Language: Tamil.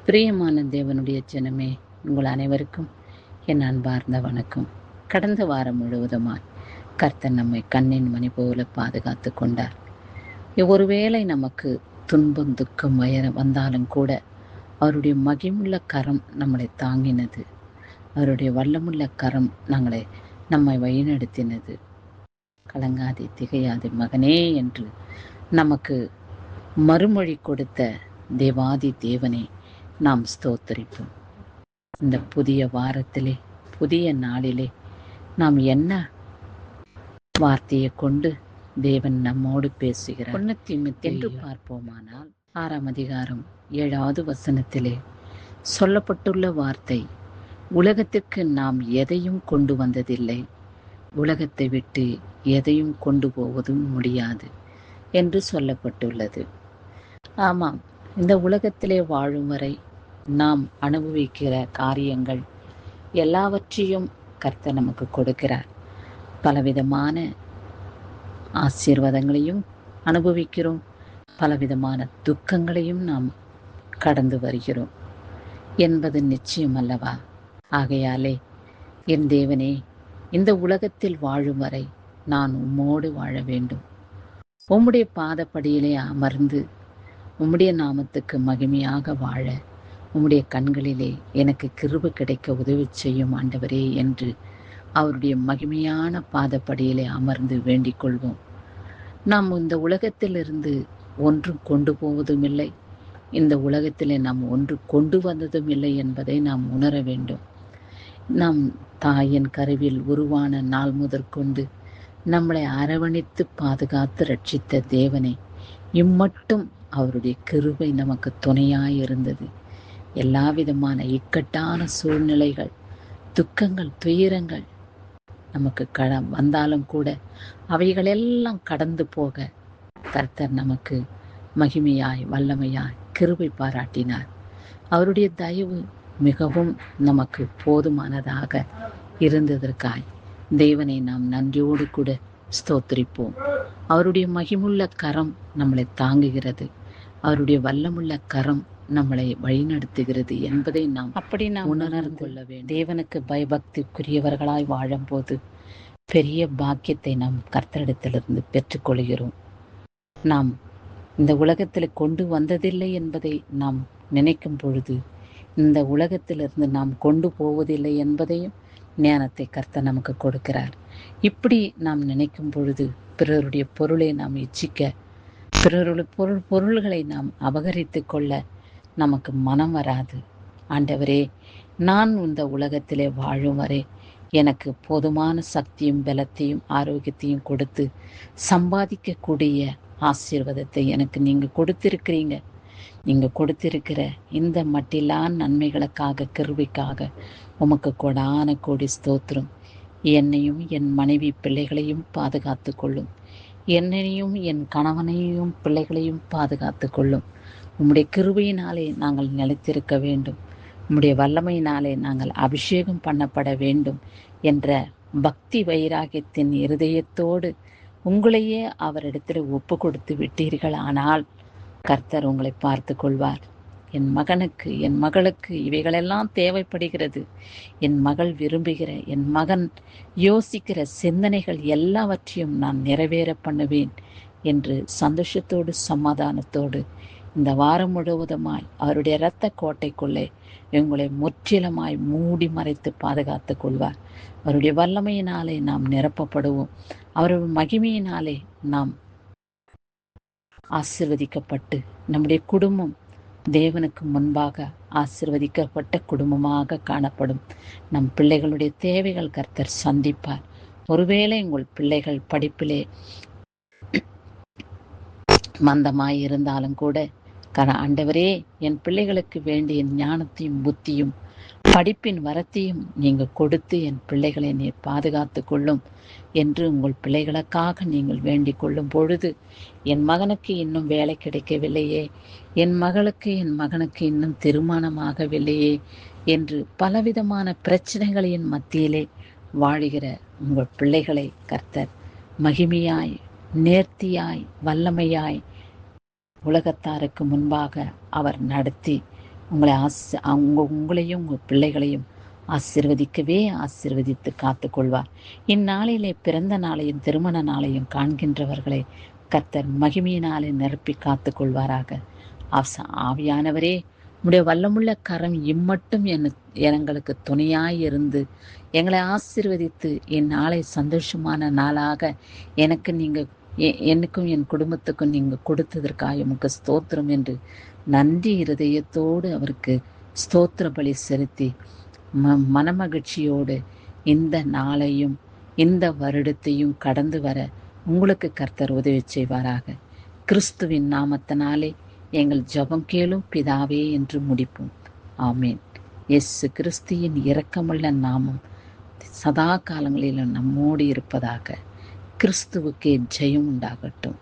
பிரியமான தேவனுடைய ஜனமே, உங்கள் அனைவருக்கும் என் அன்பார்ந்த வணக்கம். கடந்த வாரம் முழுவதுமாய் கர்த்தர் நம்மை கண்ணின் மணி போல பாதுகாத்து கொண்டார். ஒருவேளை நமக்கு துன்பம் துக்கம் வந்தாலும் கூட அவருடைய மகிமுள்ள கரம் நம்மளை தாங்கினது. அவருடைய வல்லமுள்ள கரம் நம்மை வழிநடத்தினது. கலங்காதே திகையாதே மகனே என்று நமக்கு மறுமொழி கொடுத்த தேவாதி தேவனே நாம் ஸ்தோத்தரிப்போம். இந்த புதிய வாரத்திலே புதிய நாளிலே நாம் என்ன வார்த்தையை கொண்டு தேவன் நம்மோடு பேசுகிறார் என்று பார்ப்போமானால் 6ஆம் அதிகாரம் 7வது வசனத்திலே சொல்லப்பட்டுள்ள வார்த்தை, உலகத்திற்கு நாம் எதையும் கொண்டு வந்ததில்லை, உலகத்தை விட்டு எதையும் கொண்டு போவதும் முடியாது என்று சொல்லப்பட்டுள்ளது. ஆமாம், இந்த உலகத்திலே வாழும் வரை நாம் அனுபவிக்கிற காரியங்கள் எல்லாவற்றையும் கர்த்தர் நமக்கு கொடுக்கிறார். பலவிதமான ஆசீர்வாதங்களையும் அனுபவிக்கிறோம், பலவிதமான துக்கங்களையும் நாம் கடந்து வருகிறோம் என்பது நிச்சயம் அல்லவா? ஆகையாலே என் தேவனே, இந்த உலகத்தில் வாழும் வரை நான் உம்மோடு வாழ வேண்டும். உம்முடைய பாதப்படியிலே அமர்ந்து உம்முடைய நாமத்துக்கு மகிமையாக வாழ உம்முடைய கண்களிலே எனக்கு கிருபை கிடைக்க உதவி செய்யும் ஆண்டவரே என்று அவருடைய மகிமையான பாதப்படியிலே அமர்ந்து வேண்டிக் கொள்வோம். நாம் இந்த உலகத்திலிருந்து ஒன்றும் கொண்டு போவதும் இல்லை, இந்த உலகத்திலே நாம் ஒன்று கொண்டு வந்ததும் இல்லை என்பதை நாம் உணர வேண்டும். நம் தாயின் கருவில் உருவான நாள் முதற்கொண்டு நம்மளை அரவணைத்து பாதுகாத்து ரட்சித்த தேவனே, இம்மட்டும் அவருடைய கிருபை நமக்கு துணையாயிருந்தது. எல்லா விதமான இக்கட்டான சூழ்நிலைகள், துக்கங்கள், துயரங்கள் நமக்கு வந்தாலும் கூட அவைகளெல்லாம் கடந்து போக கர்த்தர் நமக்கு மகிமையாய் வல்லமையாய் கிருபை பாராட்டினார். அவருடைய தயவு மிகவும் நமக்கு போதுமானதாக இருந்ததற்காய் தேவனை நாம் நன்றியோடு கூட ஸ்தோத்திரிப்போம். அவருடைய மகிமுள்ள கரம் நம்மளை தாங்குகிறது, அவருடைய வல்லமுள்ள கரம் நம்மளை வழிநடத்துகிறது என்பதை நாம் உணர்ந்து கொள்ள வேண்டும். தேவனுக்கு பயபக்திக்குரியவர்களாய் வாழும்போது பெரிய பாக்கியத்தை நாம் கர்த்தரிடத்திலிருந்து பெற்றுக்கொள்கிறோம். நாம் இந்த உலகத்தில் கொண்டு வந்ததில்லை என்பதை நாம் நினைக்கும் பொழுது இந்த உலகத்திலிருந்து நாம் கொண்டு போவதில்லை என்பதையும் ஞானத்தை கர்த்தர் நமக்கு கொடுக்கிறார். இப்படி நாம் நினைக்கும் பொழுது பிறருடைய பொருளை நாம் இச்சிக்க, பிறருடைய பொருள்களை நாம் அபகரித்து கொள்ள நமக்கு மனம் வராது. ஆண்டவரே, நான் இந்த உலகத்திலே வாழும் வரை எனக்கு போதுமான சக்தியும் பலத்தையும் ஆரோக்கியத்தையும் கொடுத்து சம்பாதிக்கக்கூடிய ஆசீர்வாதத்தை எனக்கு நீங்கள் கொடுத்திருக்கிறீங்க. நீங்கள் கொடுத்திருக்கிற இந்த மட்டில்லா நன்மைகளுக்காக கிருபைக்காக உமக்கு கொடான கோடி ஸ்தோத்திரம். என்னையும் என் மனைவி பிள்ளைகளையும் பாதுகாத்து கொள்ளும், என்னையும் என் கணவனையும் பிள்ளைகளையும் பாதுகாத்து கொள்ளும். உம்முடைய கிருபையினாலே நாங்கள் நிலைத்திருக்க வேண்டும், உம்முடைய வல்லமையினாலே நாங்கள் அபிஷேகம் பண்ணப்பட வேண்டும் என்ற பக்தி வைராகியத்தின் இருதயத்தோடு உங்களையே அவரிடத்தில் ஒப்பு கொடுத்து விட்டீர்கள். ஆனால் கர்த்தர் உங்களை பார்த்து கொள்வார். என் மகனுக்கு என் மகளுக்கு இவைகளெல்லாம் தேவைப்படுகிறது, என் மகள் விரும்புகிற என் மகன் யோசிக்கிற சிந்தனைகள் எல்லாவற்றையும் நான் நிறைவேற பண்ணுவேன் என்று சந்தோஷத்தோடு சமாதானத்தோடு இந்த வாரம் முழுவதுமாய் அவருடைய இரத்த கோட்டைக்குள்ளே எங்களை முற்றிலுமாய் மூடி மறைத்து பாதுகாத்து கொள்வார். அவருடைய வல்லமையினாலே நாம் நிரப்பப்படுவோம். அவருடைய மகிமையினாலே நாம் ஆசீர்வதிக்கப்பட்டு நம்முடைய குடும்பம் தேவனுக்கு முன்பாக ஆசீர்வதிக்கப்பட்ட குடும்பமாக காணப்படும். நம் பிள்ளைகளுடைய தேவைகள் கர்த்தர் சந்திப்பார். ஒருவேளை உங்கள் பிள்ளைகள் படிப்பிலே மந்தமாய் இருந்தாலும் கூட ஆண்டவரே, என் பிள்ளைகளுக்கு வேண்டிய ஞானத்தையும் புத்தியும் படிப்பின் வரத்தையும் நீங்கள் கொடுத்து என் பிள்ளைகளை நீர் பாதுகாத்து கொள்ளும் என்று உங்கள் பிள்ளைகளுக்காக நீங்கள் வேண்டிக் கொள்ளும் பொழுது, என் மகனுக்கு இன்னும் வேலை கிடைக்கவில்லையே, என் மகனுக்கு இன்னும் திருமணமாகவில்லையே என்று பலவிதமான பிரச்சனைகளின் மத்தியிலே வாழுகிற உங்கள் பிள்ளைகளை கர்த்தர் மகிமையாய் நேர்த்தியாய் வல்லமையாய் உலகத்தாருக்கு முன்பாக அவர் நடத்தி உங்களையும் உங்கள் பிள்ளைகளையும் ஆசீர்வதிக்கவே ஆசீர்வதித்து காத்துக்கொள்வார். இந்நாளிலே பிறந்த நாளையும் திருமண நாளையும் காண்கின்றவர்களை கர்த்தர் மகிமையினாலே நிரப்பி காத்துக்கொள்வாராக. ஆவியானவரே, உம்முடைய வல்லமுள்ள கரம் இம்மட்டும் எங்களுக்கு துணையாயிருந்து எங்களை ஆசீர்வதித்து இந்நாளை சந்தோஷமான நாளாக எனக்கும் என் குடும்பத்துக்கும் நீங்கள் கொடுத்ததற்காக உமக்கு ஸ்தோத்திரம் என்று நன்றி இருதயத்தோடு அவருக்கு ஸ்தோத்திர பலி செலுத்தி மனமகிழ்ச்சியோடு இந்த நாளையும் இந்த வருடத்தையும் கடந்து வர உங்களுக்கு கர்த்தர் உதவி செய்வாராக. கிறிஸ்துவின் நாமத்தினாலே எங்கள் ஜெபம் கேளும் பிதாவே என்று முடிப்போம். ஆமேன். இயேசு கிறிஸ்துவின் இரக்கமுள்ள நாமம் சதா காலங்களிலும் நம்மோடு இருப்பதாக. கிறிஸ்துவுக்கே ஜெயம் உண்டாகட்டும்.